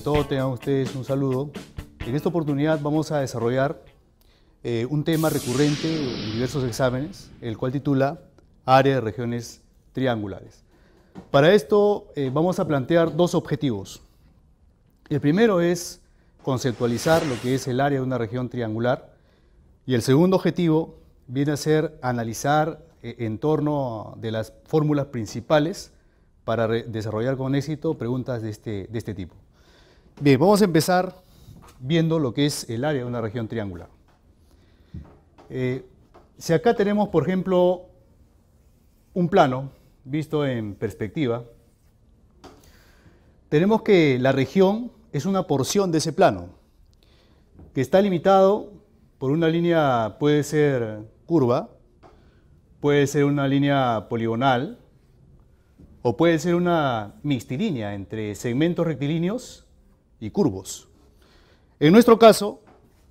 todo tengan ustedes un saludo. En esta oportunidad vamos a desarrollar un tema recurrente en diversos exámenes, el cual titula Área de regiones triangulares. Para esto vamos a plantear dos objetivos. El primero es conceptualizar lo que es el área de una región triangular y el segundo objetivo viene a ser analizar en torno de las fórmulas principales para desarrollar con éxito preguntas de este tipo. Bien, vamos a empezar viendo lo que es el área de una región triangular. Si acá tenemos, por ejemplo, un plano visto en perspectiva, tenemos que la región es una porción de ese plano, que está limitado por una línea, puede ser curva, puede ser una línea poligonal, o puede ser una mixtilínea entre segmentos rectilíneos y curvos. En nuestro caso,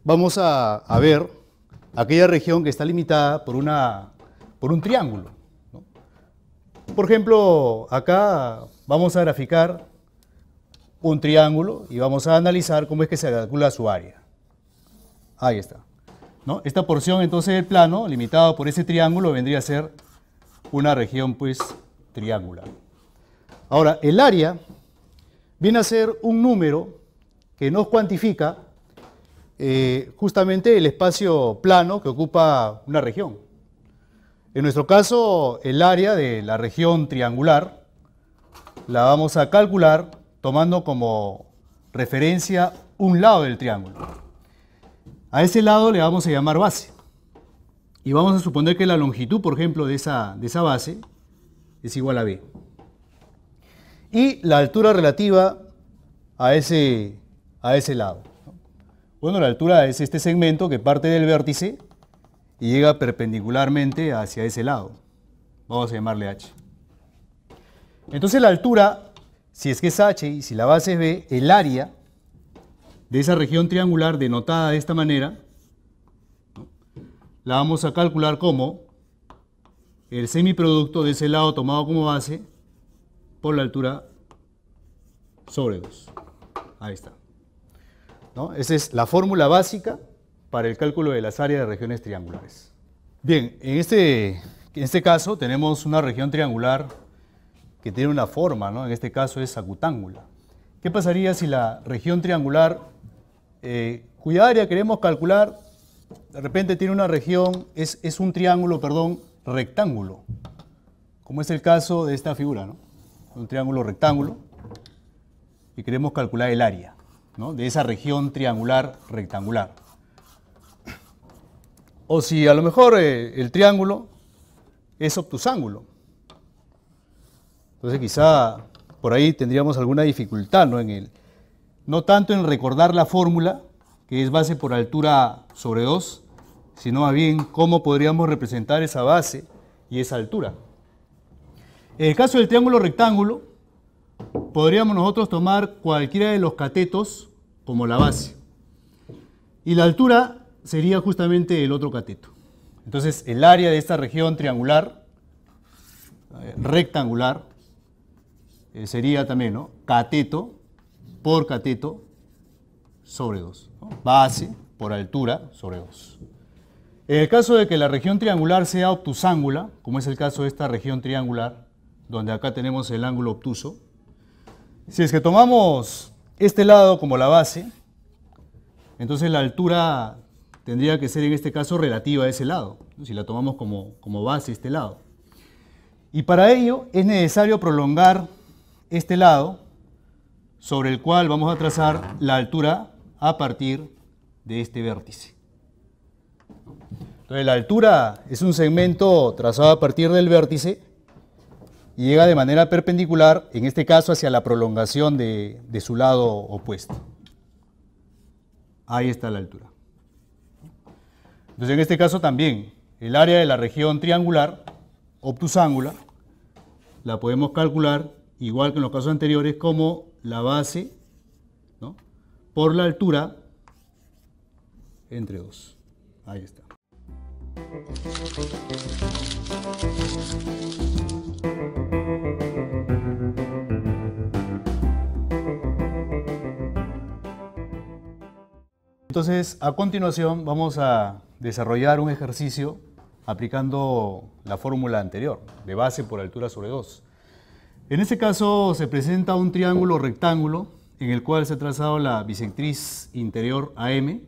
vamos a ver aquella región que está limitada por un triángulo, ¿no? Por ejemplo, acá vamos a graficar un triángulo y vamos a analizar cómo es que se calcula su área. Ahí está, ¿no? Esta porción entonces del plano, limitado por ese triángulo, vendría a ser una región pues triangular. Ahora, el área viene a ser un número que nos cuantifica justamente el espacio plano que ocupa una región. En nuestro caso, el área de la región triangular la vamos a calcular tomando como referencia un lado del triángulo. A ese lado le vamos a llamar base. Y vamos a suponer que la longitud, por ejemplo, de esa base es igual a b. Y la altura relativa a ese lado. Bueno, la altura es este segmento que parte del vértice y llega perpendicularmente hacia ese lado. Vamos a llamarle h. Entonces la altura, si es que es h y si la base es b, el área de esa región triangular denotada de esta manera, ¿no?, la vamos a calcular como el semiproducto de ese lado tomado como base por la altura sobre 2. Ahí está, ¿no? Esa es la fórmula básica para el cálculo de las áreas de regiones triangulares. Bien, en este caso tenemos una región triangular que tiene una forma, ¿no? En este caso es acutángula. ¿Qué pasaría si la región triangular, cuya área queremos calcular, de repente tiene una región, es un triángulo, perdón, rectángulo, como es el caso de esta figura, ¿no? Un triángulo rectángulo, y queremos calcular el área, ¿no?, de esa región triangular rectangular. O si a lo mejor el triángulo es obtusángulo. Entonces quizá por ahí tendríamos alguna dificultad, ¿no?, no tanto en recordar la fórmula, que es base por altura sobre 2, sino más bien cómo podríamos representar esa base y esa altura. En el caso del triángulo rectángulo, podríamos nosotros tomar cualquiera de los catetos como la base. Y la altura sería justamente el otro cateto. Entonces, el área de esta región triangular, rectangular, sería también, ¿no?, cateto por cateto sobre 2. ¿No? Base por altura sobre 2. En el caso de que la región triangular sea obtusángula, como es el caso de esta región triangular, donde acá tenemos el ángulo obtuso, si es que tomamos este lado como la base, entonces la altura tendría que ser en este caso relativa a ese lado, ¿no?, si la tomamos como base este lado. Y para ello es necesario prolongar este lado sobre el cual vamos a trazar la altura a partir de este vértice. Entonces la altura es un segmento trazado a partir del vértice y llega de manera perpendicular, en este caso hacia la prolongación de su lado opuesto. Ahí está la altura. Entonces en este caso también el área de la región triangular, obtusángula, la podemos calcular igual que en los casos anteriores como la base, ¿no?, por la altura entre 2. Ahí está. Entonces, a continuación vamos a desarrollar un ejercicio aplicando la fórmula anterior, de base por altura sobre 2. En este caso se presenta un triángulo rectángulo en el cual se ha trazado la bisectriz interior AM.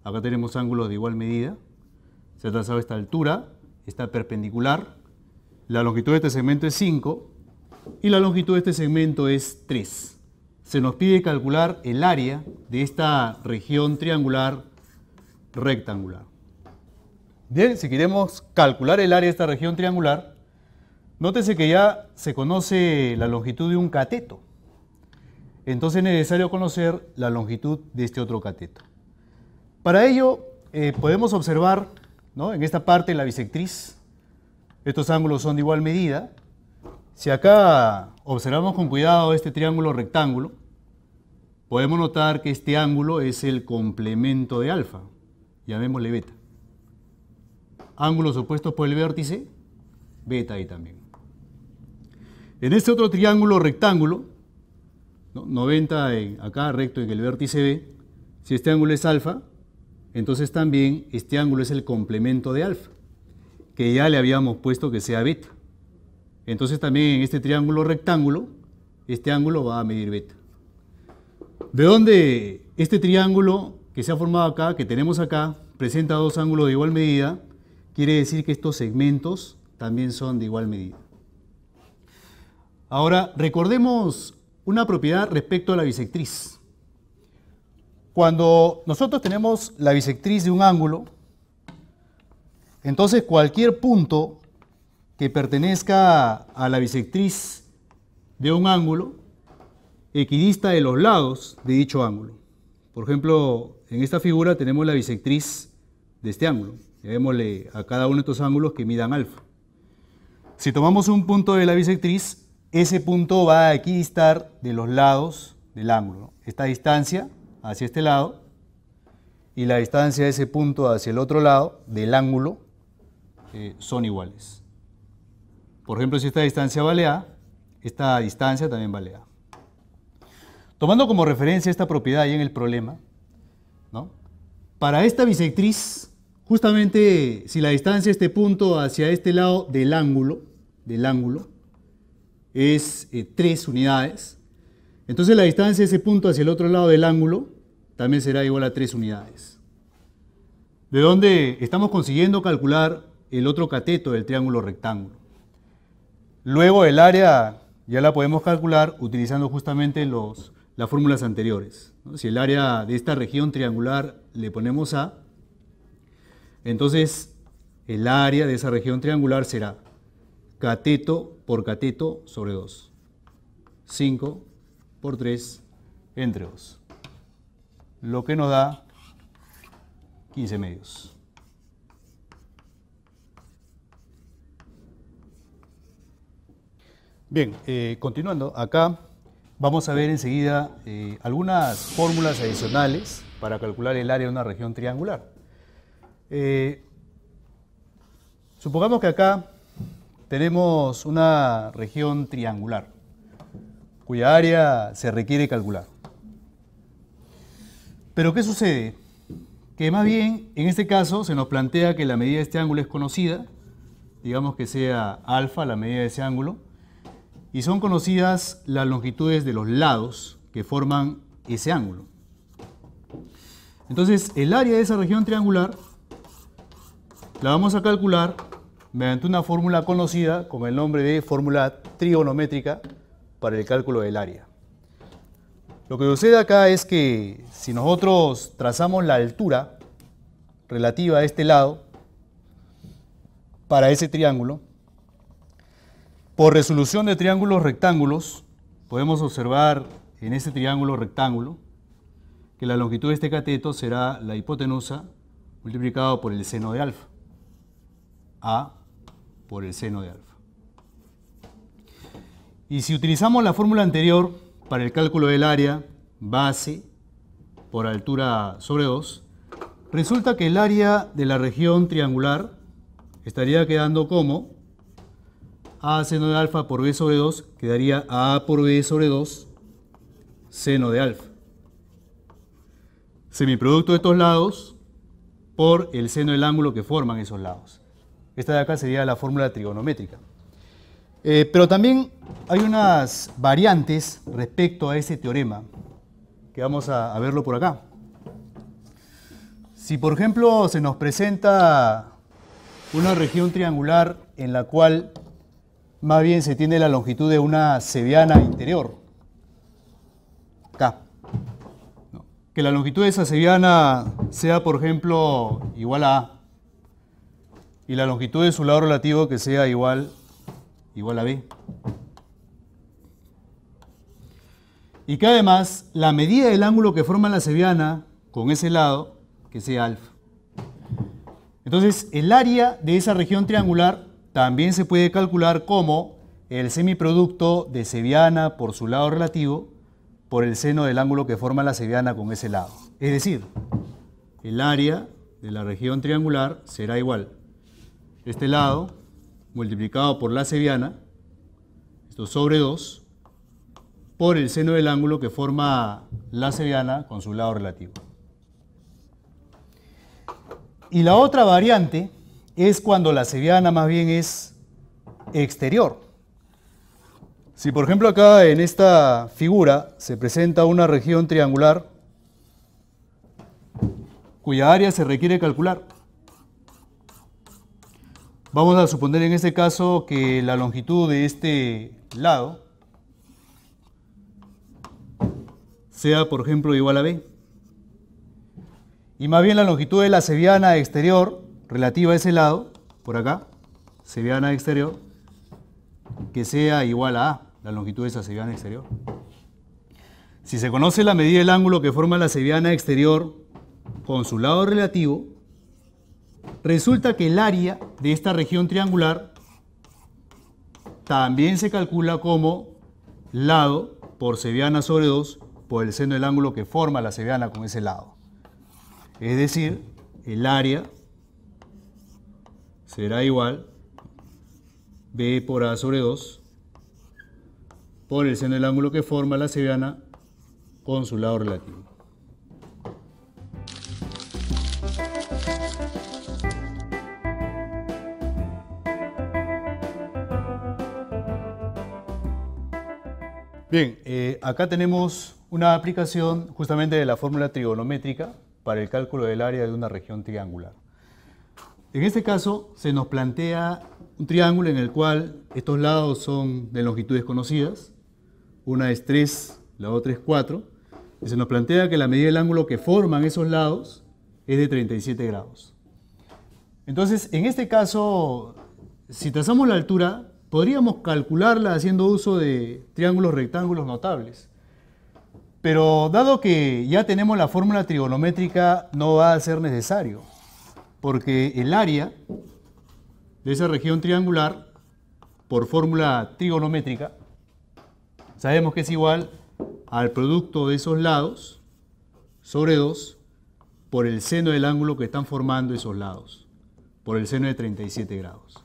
Acá tenemos ángulos de igual medida. Se ha trazado esta altura, está perpendicular. La longitud de este segmento es 5 y la longitud de este segmento es 3. Se nos pide calcular el área de esta región triangular rectangular. Bien, si queremos calcular el área de esta región triangular, nótese que ya se conoce la longitud de un cateto. Entonces es necesario conocer la longitud de este otro cateto. Para ello podemos observar, ¿no?, en esta parte la bisectriz. Estos ángulos son de igual medida. Si acá observamos con cuidado este triángulo rectángulo, podemos notar que este ángulo es el complemento de alfa, llamémosle beta. Ángulos opuestos por el vértice, beta ahí también. En este otro triángulo rectángulo, ¿no?, 90 acá recto en el vértice B, si este ángulo es alfa, entonces también este ángulo es el complemento de alfa, que ya le habíamos puesto que sea beta. Entonces también en este triángulo rectángulo, este ángulo va a medir beta. ¿De dónde este triángulo que se ha formado acá, que tenemos acá, presenta dos ángulos de igual medida? Quiere decir que estos segmentos también son de igual medida. Ahora, recordemos una propiedad respecto a la bisectriz. Cuando nosotros tenemos la bisectriz de un ángulo, entonces cualquier punto que pertenezca a la bisectriz de un ángulo equidista de los lados de dicho ángulo. Por ejemplo, en esta figura tenemos la bisectriz de este ángulo. Démosle a cada uno de estos ángulos que midan alfa. Si tomamos un punto de la bisectriz, ese punto va a equidistar de los lados del ángulo. Esta distancia hacia este lado y la distancia de ese punto hacia el otro lado del ángulo son iguales. Por ejemplo, si esta distancia vale A, esta distancia también vale A. Tomando como referencia esta propiedad ahí en el problema, ¿no?, para esta bisectriz, justamente si la distancia de este punto hacia este lado del ángulo es 3 unidades, entonces la distancia de ese punto hacia el otro lado del ángulo también será igual a 3 unidades. ¿De dónde estamos consiguiendo calcular el otro cateto del triángulo rectángulo? Luego el área ya la podemos calcular utilizando justamente las fórmulas anteriores, ¿no? Si el área de esta región triangular le ponemos A, entonces el área de esa región triangular será cateto por cateto sobre 2. 5 por 3 entre 2. Lo que nos da 15 medios. Bien, continuando, acá vamos a ver enseguida algunas fórmulas adicionales para calcular el área de una región triangular. Supongamos que acá tenemos una región triangular cuya área se requiere calcular. Pero ¿qué sucede? Que más bien en este caso se nos plantea que la medida de este ángulo es conocida, digamos que sea alfa la medida de ese ángulo, y son conocidas las longitudes de los lados que forman ese ángulo. Entonces, el área de esa región triangular la vamos a calcular mediante una fórmula conocida con el nombre de fórmula trigonométrica para el cálculo del área. Lo que sucede acá es que si nosotros trazamos la altura relativa a este lado para ese triángulo, por resolución de triángulos rectángulos, podemos observar en ese triángulo rectángulo que la longitud de este cateto será la hipotenusa multiplicado por el seno de alfa. A por el seno de alfa. Y si utilizamos la fórmula anterior para el cálculo del área, base por altura sobre 2, resulta que el área de la región triangular estaría quedando como A seno de alfa por B sobre 2, quedaría A por B sobre 2 seno de alfa. semiproducto de estos lados por el seno del ángulo que forman esos lados. Esta de acá sería la fórmula trigonométrica. Pero también hay unas variantes respecto a ese teorema, que vamos a verlo por acá. Si por ejemplo se nos presenta una región triangular en la cual más bien se tiene la longitud de una cebiana interior, acá, ¿no? Que la longitud de esa cebiana sea por ejemplo igual a A y la longitud de su lado relativo que sea igual a B. Y que además la medida del ángulo que forma la cebiana con ese lado que sea alfa. Entonces el área de esa región triangular también se puede calcular como el semiproducto de cebiana por su lado relativo por el seno del ángulo que forma la cebiana con ese lado. Es decir, el área de la región triangular será igual este lado multiplicado por la cebiana, esto sobre 2, por el seno del ángulo que forma la cebiana con su lado relativo. Y la otra variante es cuando la cebiana más bien es exterior. Si por ejemplo acá en esta figura se presenta una región triangular cuya área se requiere calcular. Vamos a suponer en este caso que la longitud de este lado sea por ejemplo igual a B. Y más bien la longitud de la cebiana exterior relativa a ese lado, por acá, cebiana exterior, que sea igual a A, la longitud de esa cebiana exterior. Si se conoce la medida del ángulo que forma la cebiana exterior con su lado relativo, resulta que el área de esta región triangular también se calcula como lado por cebiana sobre 2 por el seno del ángulo que forma la cebiana con ese lado. Es decir, el área será igual B por A sobre 2 por el seno del ángulo que forma la cebiana con su lado relativo. Bien, acá tenemos una aplicación justamente de la fórmula trigonométrica para el cálculo del área de una región triangular. En este caso se nos plantea un triángulo en el cual estos lados son de longitudes conocidas, una es 3, la otra es 4, y se nos plantea que la medida del ángulo que forman esos lados es de 37 grados. Entonces, en este caso, si trazamos la altura, podríamos calcularla haciendo uso de triángulos rectángulos notables. Pero dado que ya tenemos la fórmula trigonométrica, no va a ser necesario, porque el área de esa región triangular, por fórmula trigonométrica, sabemos que es igual al producto de esos lados sobre 2 por el seno del ángulo que están formando esos lados, por el seno de 37 grados.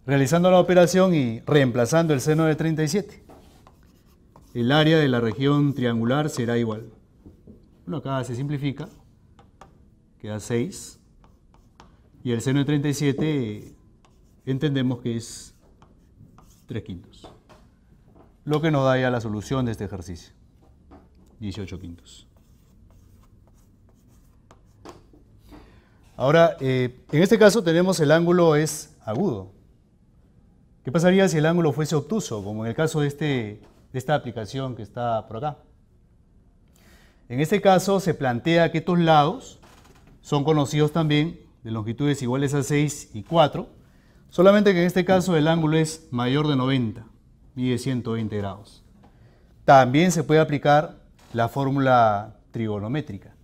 Realizando la operación y reemplazando el seno de 37, el área de la región triangular será igual. Bueno, acá se simplifica, queda 6, y el seno de 37 entendemos que es 3/5, lo que nos da ya la solución de este ejercicio, 18/5. Ahora, en este caso tenemos el ángulo es agudo. ¿Qué pasaría si el ángulo fuese obtuso, como en el caso de esta aplicación que está por acá? En este caso se plantea que estos lados son conocidos también de longitudes iguales a 6 y 4, solamente que en este caso el ángulo es mayor de 90, mide 120 grados. También se puede aplicar la fórmula trigonométrica,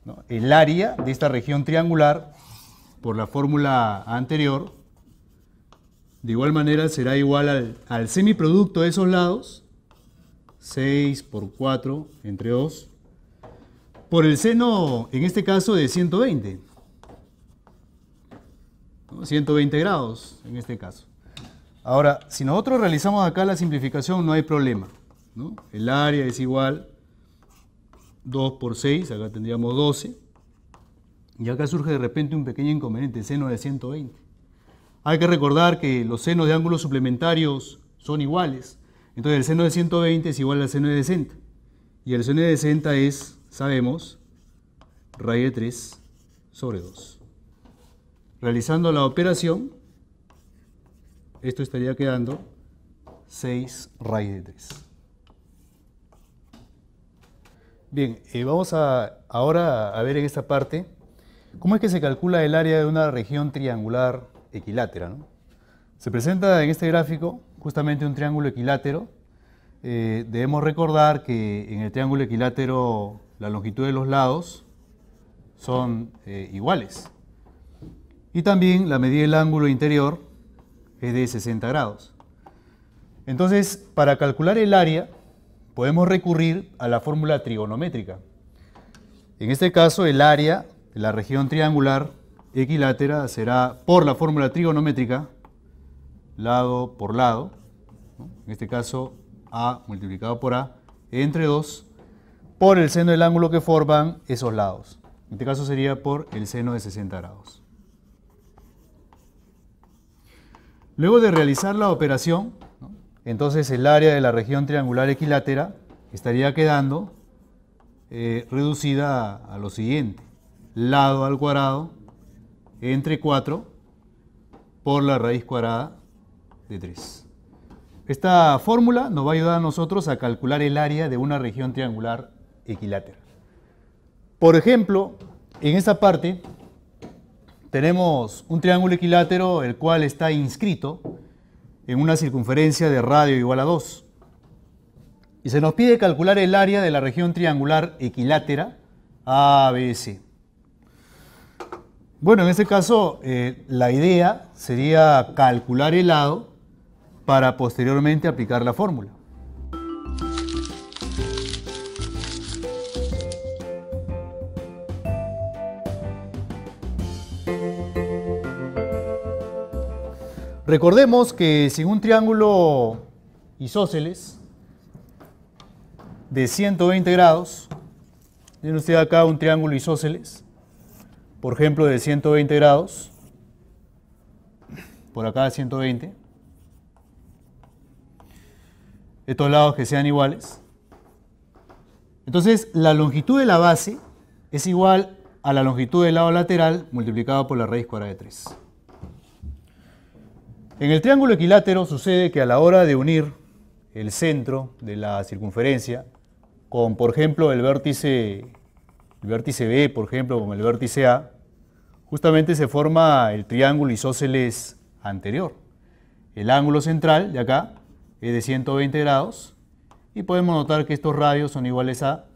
¿no? El área de esta región triangular, por la fórmula anterior, de igual manera será igual al semiproducto de esos lados, 6 por 4 entre 2, por el seno, en este caso, de 120. ¿No? 120 grados en este caso. Ahora, si nosotros realizamos acá la simplificación, no hay problema, ¿no? El área es igual 2 por 6, acá tendríamos 12. Y acá surge de repente un pequeño inconveniente, el seno de 120. Hay que recordar que los senos de ángulos suplementarios son iguales. Entonces el seno de 120 es igual al seno de 60. Y el seno de 60 es, sabemos, raíz de 3 sobre 2. Realizando la operación, esto estaría quedando 6 raíz de 3. Bien, vamos ahora a ver en esta parte cómo es que se calcula el área de una región triangular equilátera, ¿no? Se presenta en este gráfico justamente un triángulo equilátero. Debemos recordar que en el triángulo equilátero la longitud de los lados son iguales. Y también la medida del ángulo interior es de 60 grados. Entonces, para calcular el área, podemos recurrir a la fórmula trigonométrica. En este caso, el área de la región triangular equilátera será, por la fórmula trigonométrica, lado por lado, ¿no? En este caso, A multiplicado por A, entre 2, por el seno del ángulo que forman esos lados. En este caso sería por el seno de 60 grados. Luego de realizar la operación, ¿no?, entonces el área de la región triangular equilátera estaría quedando reducida a lo siguiente: lado al cuadrado entre 4 por la raíz cuadrada de 3. Esta fórmula nos va a ayudar a nosotros a calcular el área de una región triangular equilátera. Por ejemplo, en esta parte tenemos un triángulo equilátero el cual está inscrito en una circunferencia de radio igual a 2. Y se nos pide calcular el área de la región triangular equilátera ABC. Bueno, en este caso la idea sería calcular el lado para posteriormente aplicar la fórmula. Recordemos que si un triángulo isósceles de 120 grados, tiene usted acá un triángulo isósceles, por ejemplo de 120 grados, por acá 120, estos lados que sean iguales, entonces la longitud de la base es igual a la longitud del lado lateral multiplicado por la raíz cuadrada de 3. En el triángulo equilátero sucede que a la hora de unir el centro de la circunferencia con, por ejemplo, el vértice B, por ejemplo, con el vértice A, justamente se forma el triángulo isósceles anterior. El ángulo central de acá es de 120 grados y podemos notar que estos radios son iguales a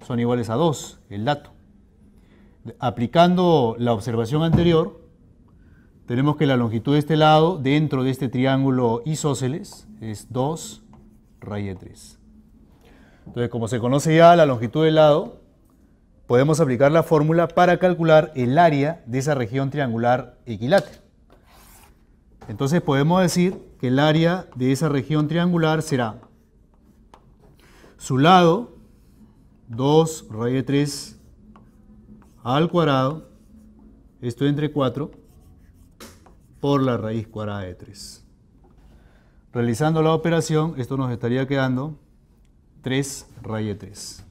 2, el dato. Aplicando la observación anterior, tenemos que la longitud de este lado dentro de este triángulo isósceles es 2 raíz de 3. Entonces, como se conoce ya la longitud del lado, podemos aplicar la fórmula para calcular el área de esa región triangular equilátera. Entonces podemos decir que el área de esa región triangular será su lado 2 raíz de 3 al cuadrado, esto entre 4, por la raíz cuadrada de 3. Realizando la operación, esto nos estaría quedando 3 raíz de 3.